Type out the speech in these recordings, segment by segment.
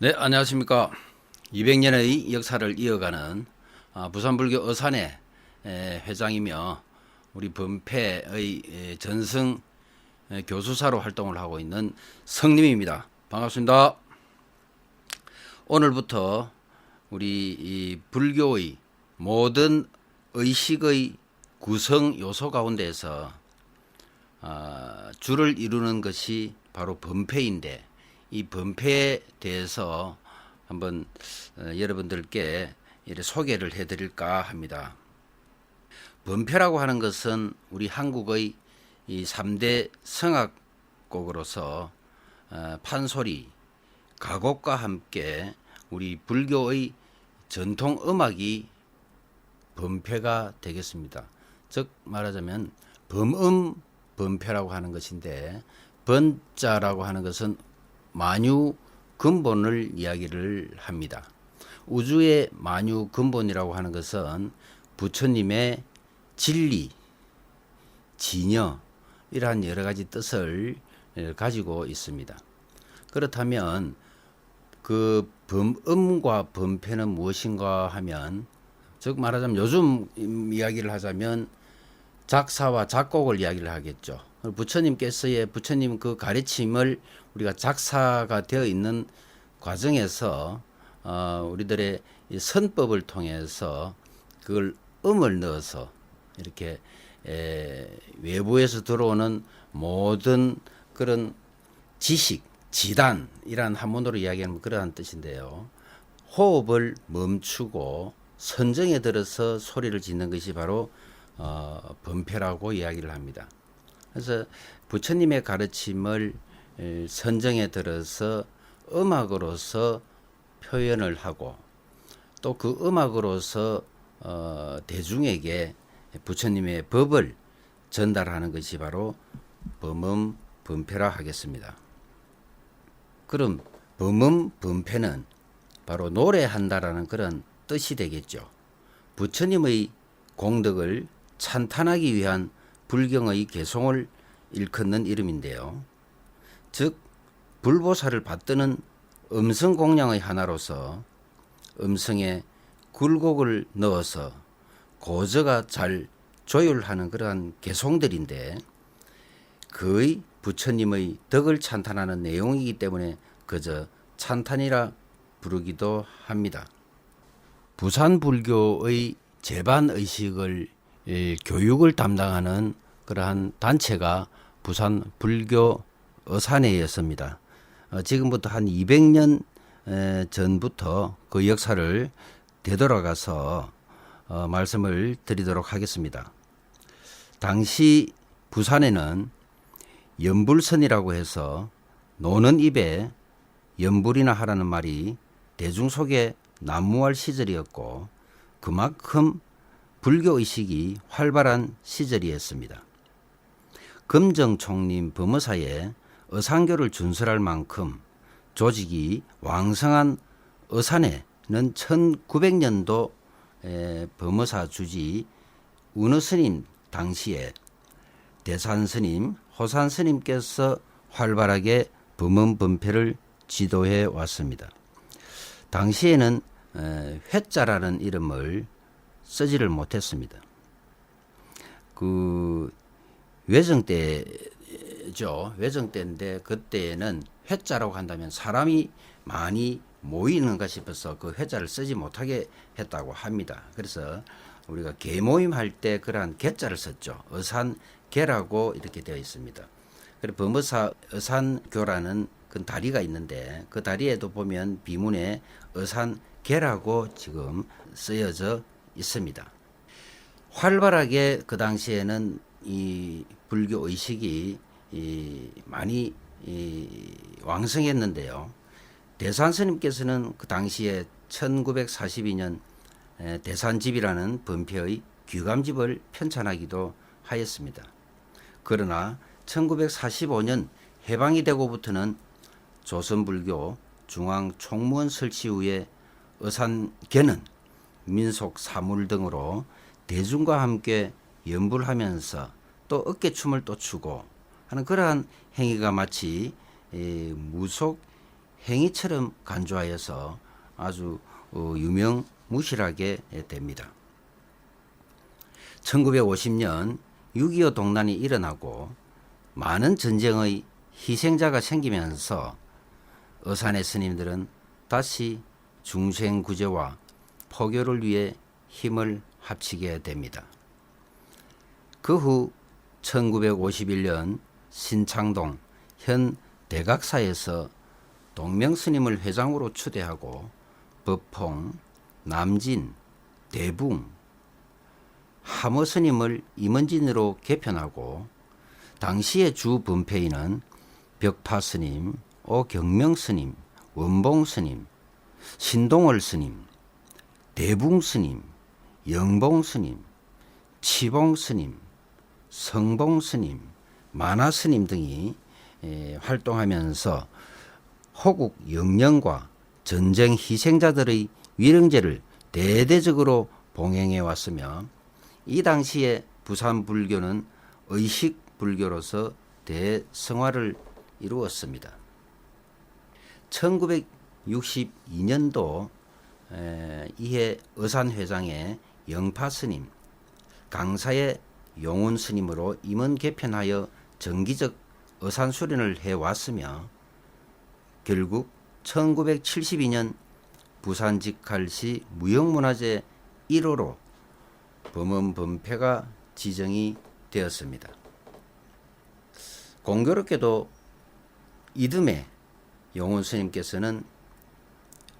네, 안녕하십니까. 200년의 역사를 이어가는 부산불교 어산의 회장이며 우리 범패의 전승 교수사로 활동을 하고 있는 성님입니다. 반갑습니다. 오늘부터 우리 이 불교의 모든 의식의 구성 요소 가운데에서 주를 이루는 것이 바로 범패인데, 이 범패에 대해서 한번 여러분들께 이렇게 소개를 해드릴까 합니다. 범패라고 하는 것은 우리 한국의 이 3대 성악곡으로서 판소리, 가곡과 함께 우리 불교의 전통 음악이 범패가 되겠습니다. 즉 말하자면 범음 범패라고 하는 것인데, 번자라고 하는 것은 만유 근본을 이야기를 합니다. 우주의 만유 근본이라고 하는 것은 부처님의 진리, 진여 이러한 여러 가지 뜻을 가지고 있습니다. 그렇다면 그 범음과 범패는 무엇인가 하면, 즉 말하자면 요즘 이야기를 하자면 작사와 작곡을 이야기를 하겠죠. 부처님께서의 부처님 그 가르침을 우리가 작사가 되어 있는 과정에서 우리들의 이 선법을 통해서 그걸 음을 넣어서 이렇게 외부에서 들어오는 모든 그런 지식, 지단이란 한문으로 이야기하는 그러한 뜻인데요. 호흡을 멈추고 선정에 들어서 소리를 짓는 것이 바로 범패라고 이야기를 합니다. 그래서 부처님의 가르침을 선정에 들어서 음악으로서 표현을 하고, 또 그 음악으로서 대중에게 부처님의 법을 전달하는 것이 바로 범음 범패라 하겠습니다. 그럼 범음 범패는 바로 노래한다라는 그런 뜻이 되겠죠. 부처님의 공덕을 찬탄하기 위한 불경의 개송을 일컫는 이름인데요. 즉 불보살을 받드는 음성 공양의 하나로서 음성에 굴곡을 넣어서 고저가 잘 조율하는 그러한 개송들인데, 거의 부처님의 덕을 찬탄하는 내용이기 때문에 그저 찬탄이라 부르기도 합니다. 부산불교의 제반의식을 교육을 담당하는 그러한 단체가 부산불교 어산회였습니다. 지금부터 한 200년 전부터 그 역사를 되돌아가서 말씀을 드리도록 하겠습니다. 당시 부산에는 연불선이라고 해서 노는 입에 연불이나 하라는 말이 대중 속에 난무할 시절이었고, 그만큼 불교의식이 활발한 시절이었습니다. 금정총림 범어사에 어산교를 준설할 만큼 조직이 왕성한 어산에는 1900년도 범어사 주지 운어스님 당시에 대산스님, 호산스님께서 활발하게 범음범패를 지도해 왔습니다. 당시에는 회자라는 이름을 쓰지를 못했습니다. 그 외정 때죠. 외정 때인데, 그때는 회자라고 한다면 사람이 많이 모이는가 싶어서 그 회자를 쓰지 못하게 했다고 합니다. 그래서 우리가 계모임 할 때 그러한 개자를 썼죠. 어산계라고 이렇게 되어 있습니다. 그리고 범어사 어산교라는 그 다리가 있는데, 그 다리에도 보면 비문에 어산계라고 지금 쓰여져 있습니다. 활발하게 그 당시에는 이 불교 의식이 많이 왕성했는데요. 대산스님께서는 그 당시에 1942년 대산집이라는 범패의 귀감집을 편찬하기도 하였습니다. 그러나 1945년 해방이 되고부터는 조선불교 중앙총무원 설치 후에 어산계는 민속 사물 등으로 대중과 함께 연불하면서 또 어깨춤을 또 추고 하는 그러한 행위가 마치 무속 행위처럼 간주하여서 아주 유명무실하게 됩니다. 1950년 6.25 동란이 일어나고 많은 전쟁의 희생자가 생기면서 어산의 스님들은 다시 중생구제와 포교를 위해 힘을 합치게 됩니다. 그 후 1951년 신창동 현 대각사에서 동명스님을 회장으로 추대하고 법퐁, 남진, 대붕, 함어스님을 임원진으로 개편하고 당시의 주 범패인은 벽파스님, 오경명스님, 원봉스님, 신동월스님, 대붕스님, 영봉스님, 치봉스님, 성봉스님, 만화스님 등이 활동하면서 호국 영령과 전쟁 희생자들의 위령제를 대대적으로 봉행해 왔으며 이 당시에 부산 불교는 의식 불교로서 대성화를 이루었습니다. 1962년도 이해 어산회장의 영파스님, 강사의 용운스님으로 임원 개편하여 정기적 어산수련을 해왔으며 결국 1972년 부산직할시 무형문화재 1호로 범원범패가 지정이 되었습니다. 공교롭게도 이듬해 용운스님께서는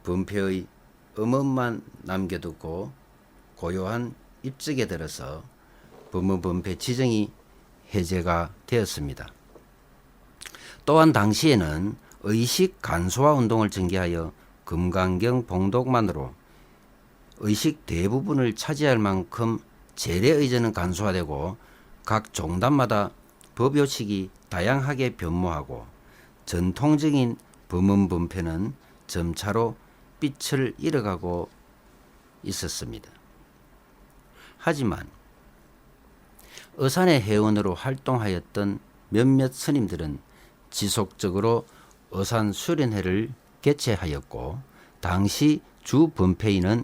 범패의 음원만 남겨두고 고요한 입적에 들어서 범원범패 지정이 해제가 되었습니다. 또한 당시에는 의식 간소화 운동을 전개하여 금강경 봉독만으로 의식 대부분을 차지할 만큼 재래 의제는 간소화되고 각 종단마다 법요식이 다양하게 변모하고 전통적인 범원범패는 점차로 빛을 잃어가고 있었습니다. 하지만 어산의 회원으로 활동하였던 몇몇 스님들은 지속적으로 어산 수련회를 개최하였고 당시 주 범패인은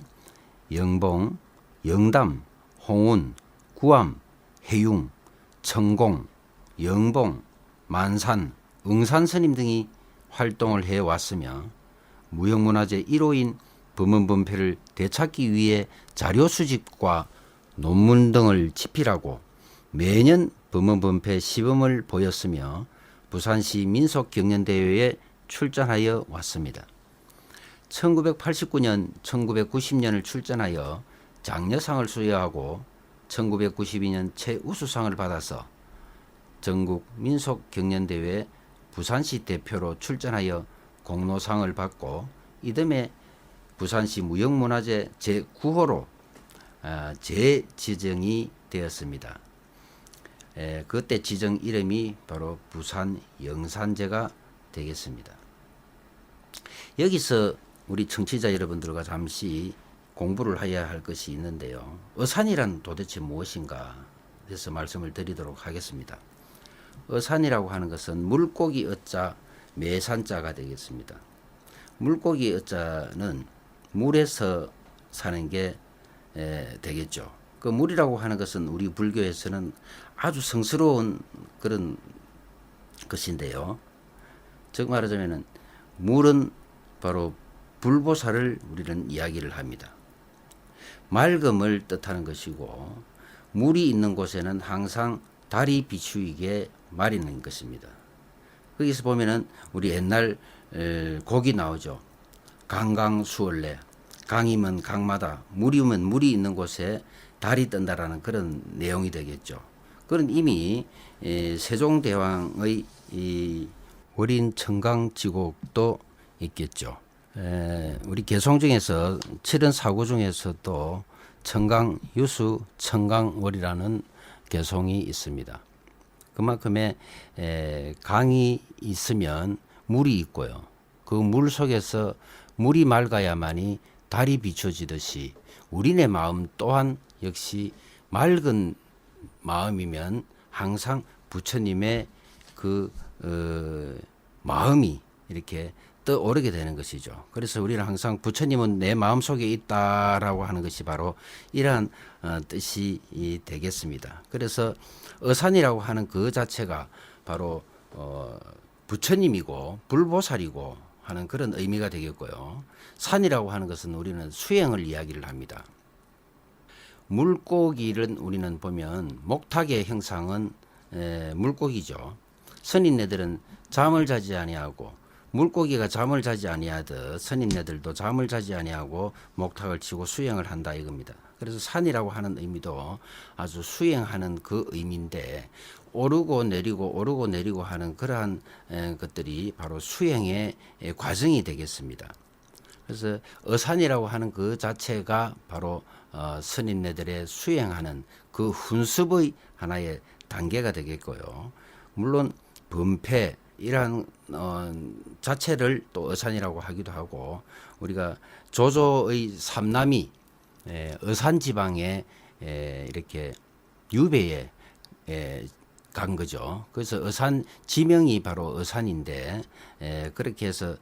영봉, 영담, 홍운, 구암, 해융, 청공, 영봉, 만산, 응산 스님 등이 활동을 해왔으며 무형문화재 1호인 범원범패를 되찾기 위해 자료 수집과 논문 등을 집필하고 매년 범원범패 시범을 보였으며 부산시 민속경연대회에 출전하여 왔습니다. 1989년, 1990년을 출전하여 장려상을 수여하고 1992년 최우수상을 받아서 전국 민속경연대회 부산시 대표로 출전하여 공로상을 받고 이듬해 부산시 무형문화재 제9호로 재지정이 되었습니다. 그때 지정 이름이 바로 부산 영산제가 되겠습니다. 여기서 우리 청취자 여러분들과 잠시 공부를 해야 할 것이 있는데요. 어산이란 도대체 무엇인가 해서 말씀을 드리도록 하겠습니다. 어산이라고 하는 것은 물고기 어자 매산자가 되겠습니다. 물고기 어자는 물에서 사는 게 되겠죠. 그 물이라고 하는 것은 우리 불교에서는 아주 성스러운 그런 것인데요. 즉 말하자면은 물은 바로 불보살을 우리는 이야기를 합니다. 맑음을 뜻하는 것이고 물이 있는 곳에는 항상 달이 비추이게 마련인 것입니다. 거기서 보면은 우리 옛날 곡이 나오죠. 강강수월래, 강이면 강마다, 물이면 물이 있는 곳에 달이 뜬다라는 그런 내용이 되겠죠. 그런 이미 세종대왕의 이 월인 청강지곡도 있겠죠. 우리 개송 중에서 74구 중에서도 청강유수 청강월이라는 개송이 있습니다. 그만큼의 강이 있으면 물이 있고요. 그 물 속에서 물이 맑아야만이 달이 비춰지듯이 우리네 마음 또한 역시 맑은 마음이면 항상 부처님의 그 마음이 이렇게 떠오르게 되는 것이죠. 그래서 우리는 항상 부처님은 내 마음속에 있다라고 하는 것이 바로 이러한 뜻이 되겠습니다. 그래서 어산이라고 하는 그 자체가 바로 부처님이고 불보살이고 하는 그런 의미가 되겠고요. 산이라고 하는 것은 우리는 수행을 이야기를 합니다. 물고기를 우리는 보면 목탁의 형상은 물고기죠. 선인네들은 잠을 자지 아니하고 물고기가 잠을 자지 아니하듯 선인네들도 잠을 자지 아니하고 목탁을 치고 수행을 한다 이겁니다. 그래서 산이라고 하는 의미도 아주 수행하는 그 의미인데 오르고 내리고 하는 그러한 것들이 바로 수행의 과정이 되겠습니다. 그래서 어산이라고 하는 그 자체가 바로 선인네들의 수행하는 그 훈습의 하나의 단계가 되겠고요. 물론 범패 이러한 자체를 또 어산이라고 하기도 하고 우리가 조조의 삼남이 어산 지방에 이렇게 유배에 간 거죠. 그래서 어산 지명이 바로 어산인데 그렇게 해서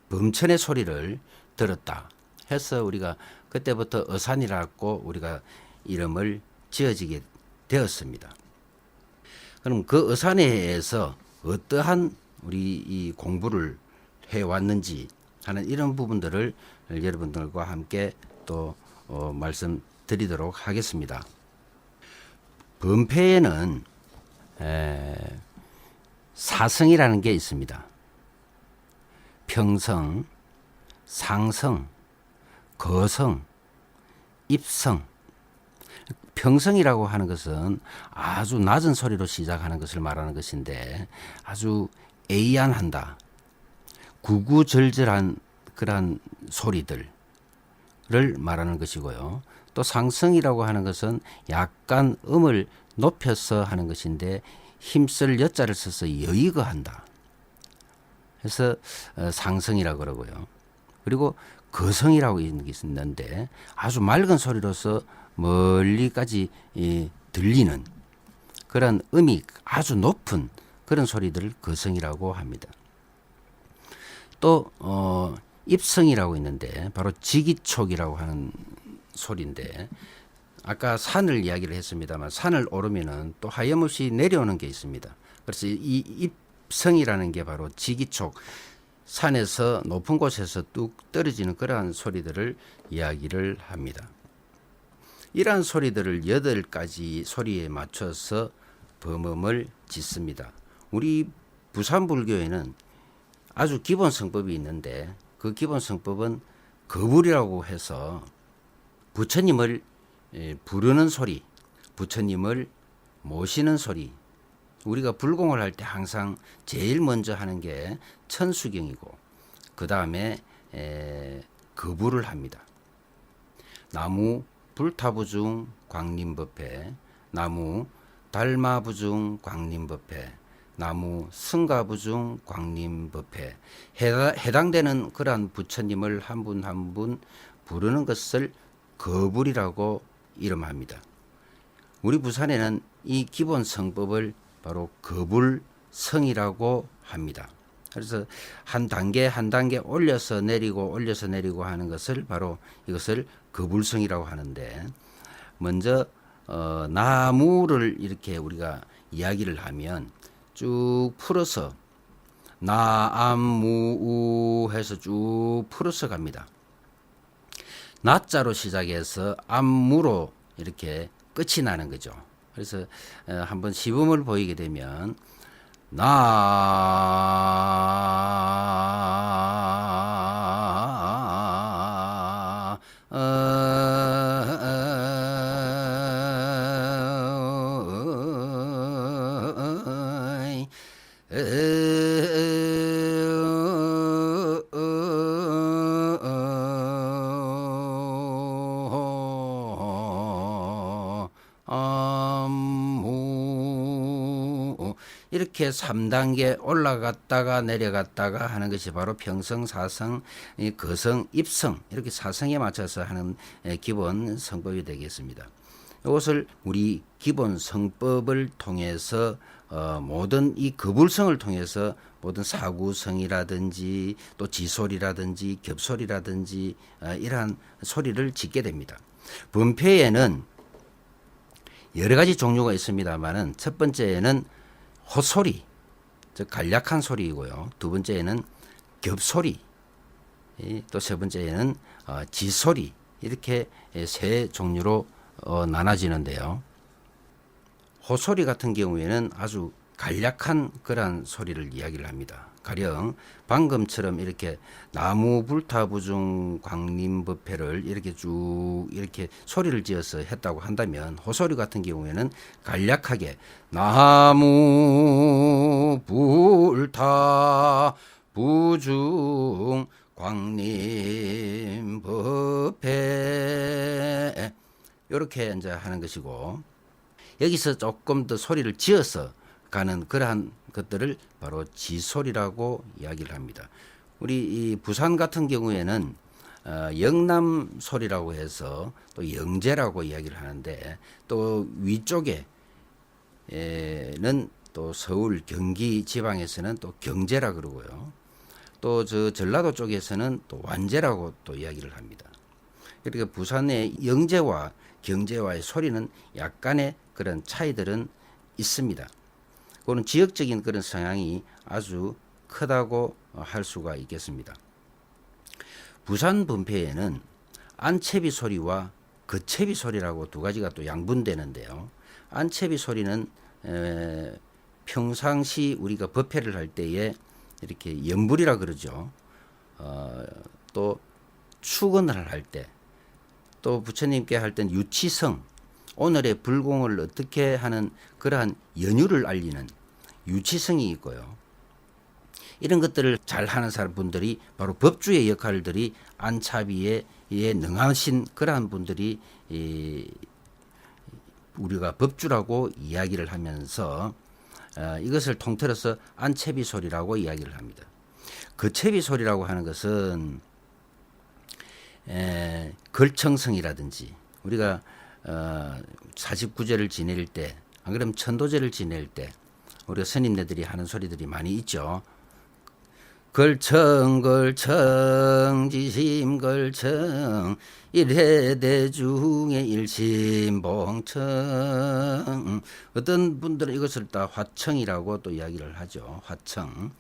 범천의 소리를 들었다 해서 우리가 그때부터 어산이라고 우리가 이름을 지어지게 되었습니다. 그럼 그 어산에서 어떠한 우리 이 공부를 해왔는지 하는 이런 부분들을 여러분들과 함께 또 말씀드리도록 하겠습니다. 범패에는 사성이라는 게 있습니다. 평성, 상성, 거성, 입성. 평성이라고 하는 것은 아주 낮은 소리로 시작하는 것을 말하는 것인데 아주 애이한한다. 구구절절한 그러한 소리들을 말하는 것이고요. 또 상성이라고 하는 것은 약간 음을 높여서 하는 것인데 힘쓸 여자를 써서 여의거한다. 그래서 상성이라고 그러고요. 그리고 거성이라고 있는데 아주 맑은 소리로서 멀리까지 들리는 그런 음이 아주 높은 그런 소리들을 거성이라고 합니다. 또 입성이라고 있는데 바로 지기촉이라고 하는 소리인데 아까 산을 이야기를 했습니다만 산을 오르면은 또 하염없이 내려오는 게 있습니다. 그래서 이 입성이라는 게 바로 지기촉 산에서 높은 곳에서 뚝 떨어지는 그러한 소리들을 이야기를 합니다. 이러한 소리들을 8가지 소리에 맞춰서 범음을 짓습니다. 우리 부산불교에는 아주 기본 성법이 있는데 그 기본 성법은 거불이라고 해서 부처님을 부르는 소리, 부처님을 모시는 소리. 우리가 불공을 할 때 항상 제일 먼저 하는 게 천수경이고 그 다음에 거불을 합니다. 나무 불타부중 광림법회, 나무 달마부중 광림법회, 나무 승가부중 광림법회. 해당되는 그러한 부처님을 한 분 한 분 부르는 것을 거불이라고 이름합니다. 우리 부산에는 이 기본 성법을 바로 거불성이라고 합니다. 그래서 한 단계 한 단계 올려서 내리고 하는 것을 바로 이것을 거불성이라고 하는데 먼저 나무를 이렇게 우리가 이야기를 하면 쭉 풀어서 나암무우 해서 쭉 풀어서 갑니다. 나자로 시작해서 암무로 이렇게 끝이 나는 거죠. 그래서 한번 시범을 보이게 되면 이렇게 3단계 올라갔다가 내려갔다가 하는 것이 바로 평성, 사성, 거성, 입성 이렇게 사성에 맞춰서 하는 기본 성법이 되겠습니다. 이것을 우리 기본 성법을 통해서 모든 이 거불성을 통해서 모든 사구성이라든지 또 지소리라든지 겹소리라든지 이러한 소리를 짓게 됩니다. 분폐에는 여러 가지 종류가 있습니다만은 첫 번째는 호소리, 즉 간략한 소리이고요. 두 번째는 겹소리, 또 세 번째는 지소리, 이렇게 세 종류로 나눠지는데요. 호소리 같은 경우에는 아주 간략한 그러한 소리를 이야기를 합니다. 가령 방금처럼 이렇게 나무 불타부중 광림법회를 이렇게 쭉 이렇게 소리를 지어서 했다고 한다면, 호소리 같은 경우에는 간략하게 나무 불타 부중 광림법회 이렇게 이제 하는 것이고, 여기서 조금 더 소리를 지어서 가는 그러한 것들을 바로 지소리라고 이야기를 합니다. 우리 이 부산 같은 경우에는 영남 소리라고 해서 또 영제라고 이야기를 하는데, 또 위쪽에는 또 서울 경기 지방에서는 또 경제라 그러고요. 또 저 전라도 쪽에서는 또 완제라고 또 이야기를 합니다. 그러니까 부산의 영제와 경제와의 소리는 약간의 그런 차이들은 있습니다. 그런 지역적인 그런 성향이 아주 크다고 할 수가 있겠습니다. 부산 분폐에는 안채비 소리와 거채비 소리라고 두 가지가 또 양분되는데요. 안채비 소리는 평상시 우리가 법회를 할 때에 이렇게 연불이라 그러죠. 또 축원을 할 때, 또 부처님께 할 때는 유치성, 오늘의 불공을 어떻게 하는 그러한 연유를 알리는 유치성이 있고요. 이런 것들을 잘 하는 사람분들이 바로 법주의 역할들이 안차비에 능하신 그러한 분들이 우리가 법주라고 이야기를 하면서 이것을 통틀어서 안채비 소리라고 이야기를 합니다. 거채비 소리라고 하는 것은 걸청성이라든지 우리가 49제를 지낼 때, 안 그러면 천도제를 지낼 때 우리 스님네들이 하는 소리들이 많이 있죠. 걸청 걸청 지심 걸청 일해대중의 일심봉청. 어떤 분들은 이것을 다 화청이라고 또 이야기를 하죠. 화청.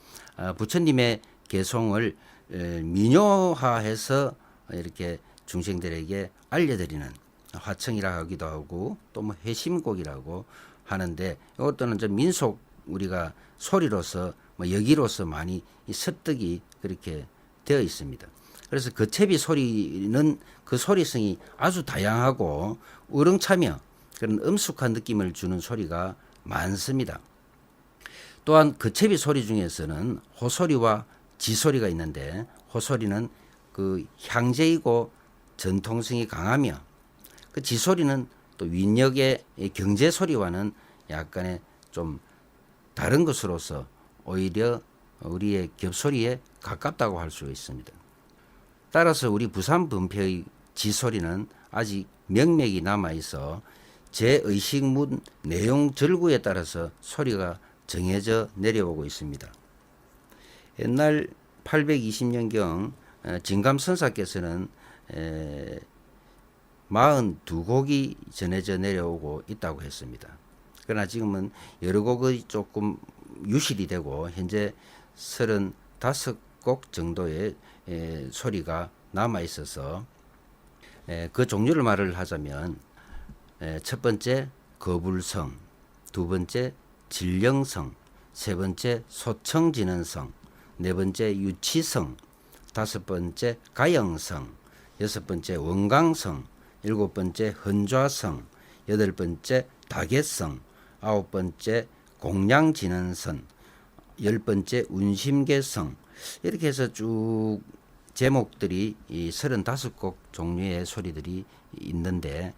부처님의 개송을 민요화해서 이렇게 중생들에게 알려드리는 화청이라 하기도 하고, 또 뭐 회심곡이라고 하는데, 이것도는 좀 민속 우리가 소리로서 뭐 여기로서 많이 습득이 그렇게 되어 있습니다. 그래서 거채비 소리는 그 소리성이 아주 다양하고 우렁차며 그런 엄숙한 느낌을 주는 소리가 많습니다. 또한 거채비 소리 중에서는 호소리와 지소리가 있는데, 호소리는 그 향제이고 전통성이 강하며, 그 지소리는 또 윈역의 경제 소리와는 약간의 좀 다른 것으로서 오히려 우리의 겹소리에 가깝다고 할 수 있습니다. 따라서 우리 부산 분폐의 지소리는 아직 명맥이 남아있어 제의식문 내용 절구에 따라서 소리가 정해져 내려오고 있습니다. 옛날 820년경 진감선사께서는 42곡이 전해져 내려오고 있다고 했습니다. 그러나 지금은 여러 곡이 조금 유실이 되고 현재 35곡 정도의 소리가 남아 있어서 그 종류를 말을 하자면, 첫 번째 거불성, 두 번째 진령성, 세 번째 소청진언성, 네 번째 유치성, 다섯 번째 가영성, 여섯 번째 원강성, 일곱 번째 헌좌성, 여덟 번째 다계성, 아홉 번째 공량진언선, 열 번째 운심계성, 이렇게 해서 쭉 제목들이 이 35곡 종류의 소리들이 있는데,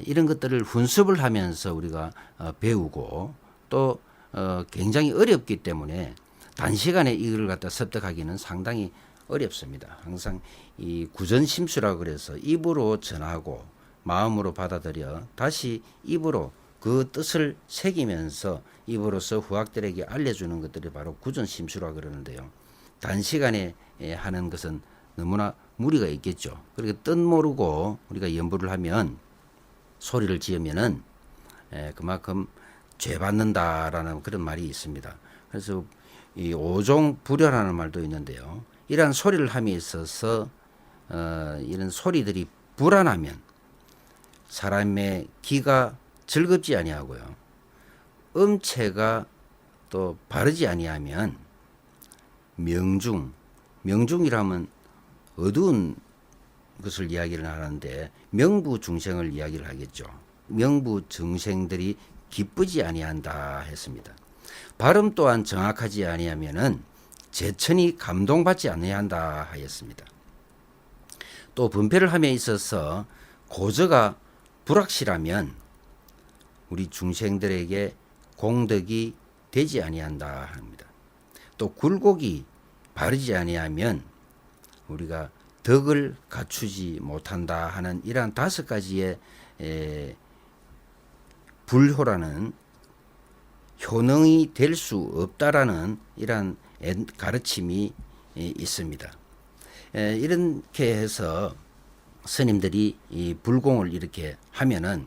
이런 것들을 훈습을 하면서 우리가 배우고, 또 굉장히 어렵기 때문에 단시간에 이걸 갖다 습득하기는 상당히 어렵습니다. 항상 이 구전심수라 그래서 입으로 전하고 마음으로 받아들여 다시 입으로 그 뜻을 새기면서 입으로서 후학들에게 알려주는 것들이 바로 구전심수라 그러는데요. 단시간에 하는 것은 너무나 무리가 있겠죠. 그리고 뜻 모르고 우리가 연부를 하면 소리를 지으면은 그만큼 죄 받는다라는 그런 말이 있습니다. 그래서 이 오종불효라는 말도 있는데요. 이러한 소리를 함에 있어서 이런 소리들이 불안하면 사람의 귀가 즐겁지 아니하고요. 음체가 또 바르지 아니하면 명중이라면 어두운 것을 이야기를 하는데 명부중생을 이야기를 하겠죠. 명부중생들이 기쁘지 아니한다 했습니다. 발음 또한 정확하지 아니하면은 제천이 감동받지 아니한다 하였습니다. 또 분별을 함에 있어서 고저가 불확실하면 우리 중생들에게 공덕이 되지 아니한다 합니다. 또 굴곡이 바르지 아니하면 우리가 덕을 갖추지 못한다 하는 이러한 5가지의 불효라는 효능이 될 수 없다라는 이러한 가르침이 있습니다. 이렇게 해서 스님들이 이 불공을 이렇게 하면은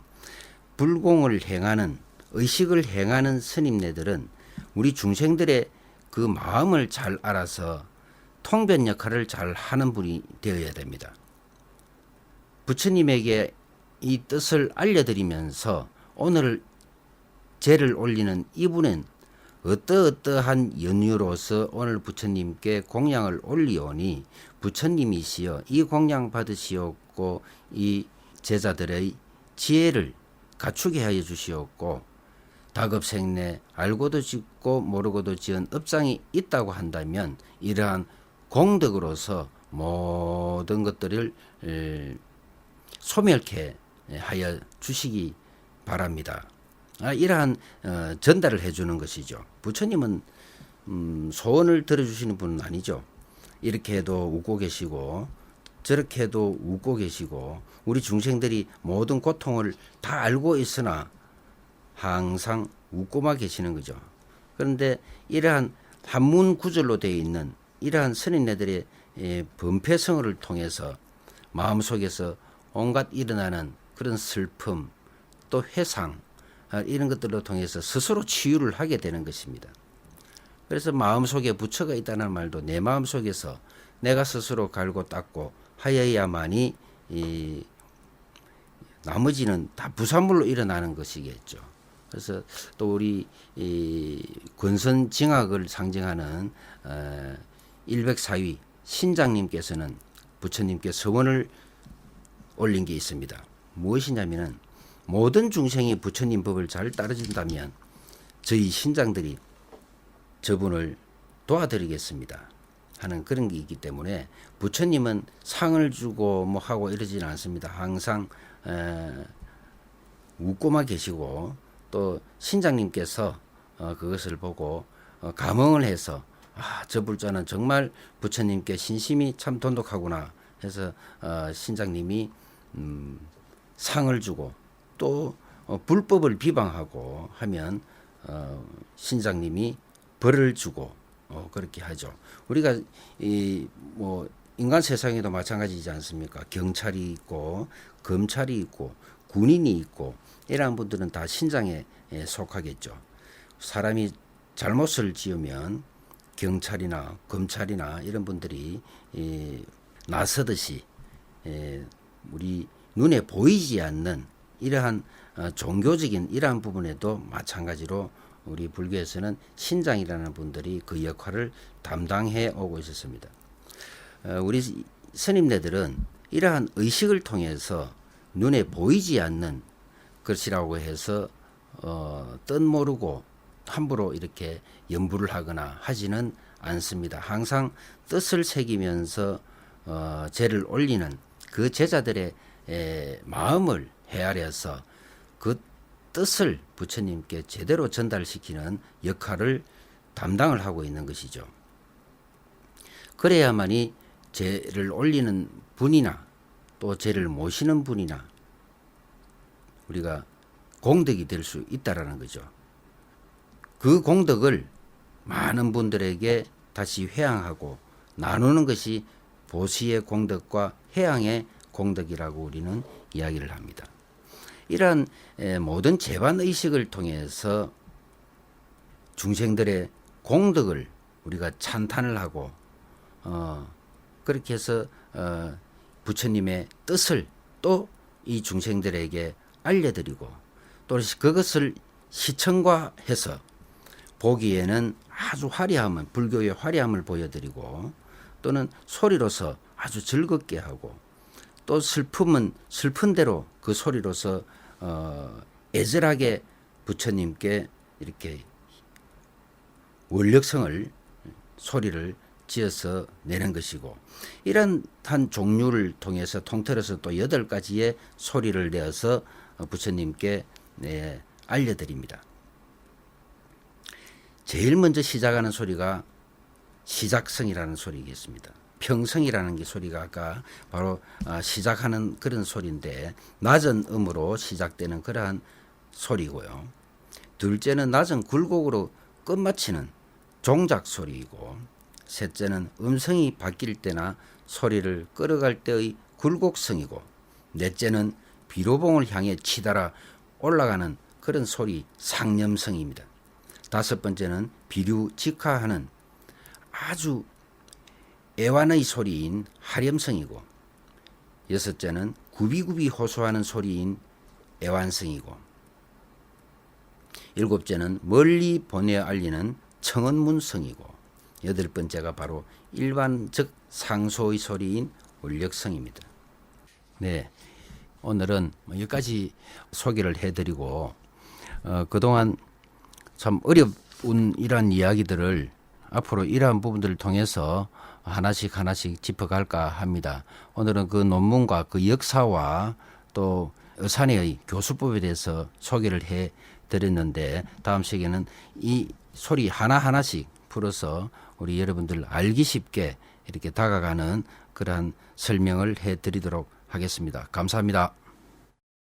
불공을 행하는 의식을 행하는 스님네들은 우리 중생들의 그 마음을 잘 알아서 통변 역할을 잘 하는 분이 되어야 됩니다. 부처님에게 이 뜻을 알려드리면서 오늘 제를 올리는 이분은 어떠한 연유로서 오늘 부처님께 공양을 올리오니 부처님이시여 이 공양 받으시옵고 이 제자들의 지혜를 갖추게 하여 주시옵고 다급생내 알고도 짓고 모르고도 지은 업장이 있다고 한다면 이러한 공덕으로서 모든 것들을 소멸케 하여 주시기 바랍니다. 이러한 전달을 해주는 것이죠. 부처님은 소원을 들어주시는 분은 아니죠. 이렇게 해도 웃고 계시고 저렇게 해도 웃고 계시고 우리 중생들이 모든 고통을 다 알고 있으나 항상 웃고만 계시는 거죠. 그런데 이러한 한문 구절로 되어 있는 이러한 스님네들의 범패성을 통해서 마음속에서 온갖 일어나는 그런 슬픔 또 회상 이런 것들로 통해서 스스로 치유를 하게 되는 것입니다. 그래서 마음속에 부처가 있다는 말도 내 마음속에서 내가 스스로 갈고 닦고 하여야만이 나머지는 다 부산물로 일어나는 것이겠죠. 그래서 또 우리 권선징악을 상징하는 104위 신장님께서는 부처님께 서원을 올린 게 있습니다. 무엇이냐면은 모든 중생이 부처님 법을 잘 따르신다면 저희 신장들이 저분을 도와드리겠습니다 하는 그런 게 있기 때문에 부처님은 상을 주고 뭐 하고 이러지는 않습니다. 항상 웃고만 계시고 또 신장님께서 그것을 보고 감흥을 해서 저 불자는 정말 부처님께 신심이 참 돈독하구나 해서 신장님이 상을 주고 또 불법을 비방하고 하면 신장님이 벌을 주고 그렇게 하죠. 우리가 뭐 인간 세상에도 마찬가지지 않습니까? 경찰이 있고 검찰이 있고 군인이 있고 이러한 분들은 다 신장에 속하겠죠. 사람이 잘못을 지으면 경찰이나 검찰이나 이런 분들이 나서듯이 우리 눈에 보이지 않는 이러한 종교적인 이러한 부분에도 마찬가지로 우리 불교에서는 신장이라는 분들이 그 역할을 담당해 오고 있었습니다. 우리 스님네들은 이러한 의식을 통해서 눈에 보이지 않는 것이라고 해서 뜻 모르고 함부로 이렇게 연부를 하거나 하지는 않습니다. 항상 뜻을 새기면서 제를 올리는 그 제자들의 마음을 헤아려서 그 뜻을 부처님께 제대로 전달시키는 역할을 담당을 하고 있는 것이죠. 그래야만이 제를 올리는 분이나 또 제를 모시는 분이나 우리가 공덕이 될 수 있다라는 거죠. 그 공덕을 많은 분들에게 다시 회항하고 나누는 것이 보시의 공덕과 회항의 공덕이라고 우리는 이야기를 합니다. 이러한 모든 재반 의식을 통해서 중생들의 공덕을 우리가 찬탄을 하고 그렇게 해서 부처님의 뜻을 또 이 중생들에게 알려드리고 또 그것을 시청과해서 보기에는 아주 화려함은 불교의 화려함을 보여드리고 또는 소리로서 아주 즐겁게 하고 또 슬픔은 슬픈 대로 그 소리로서 애절하게 부처님께 이렇게 원력성을 소리를 지어서 내는 것이고 이런 한 종류를 통해서 통틀어서 또 8가지의 소리를 내어서 부처님께 알려드립니다. 제일 먼저 시작하는 소리가 시작성이라는 소리겠습니다. 평성이라는 게 소리가 아까 바로 시작하는 그런 소리인데 낮은 음으로 시작되는 그러한 소리고요. 둘째는 낮은 굴곡으로 끝마치는 종작 소리이고 셋째는 음성이 바뀔 때나 소리를 끌어갈 때의 굴곡성이고 넷째는 비로봉을 향해 치달아 올라가는 그런 소리 상념성입니다. 다섯 번째는 비류직하하는 아주 애완의 소리인 하렴성이고 여섯째는 구비구비 호소하는 소리인 애완성이고 일곱째는 멀리 보내어 알리는 청언문성이고 여덟 번째가 바로 일반적 상소의 소리인 원력성입니다. 네, 오늘은 여기까지 소개를 해드리고 그동안 참 어려운 이러한 이야기들을 앞으로 이러한 부분들을 통해서 하나씩 짚어갈까 합니다. 오늘은 그 논문과 그 역사와 또 의산의 교수법에 대해서 소개를 해드렸는데 다음 시간에는 이 소리 하나하나씩 풀어서 우리 여러분들 알기 쉽게 이렇게 다가가는 그러한 설명을 해드리도록 하겠습니다. 감사합니다.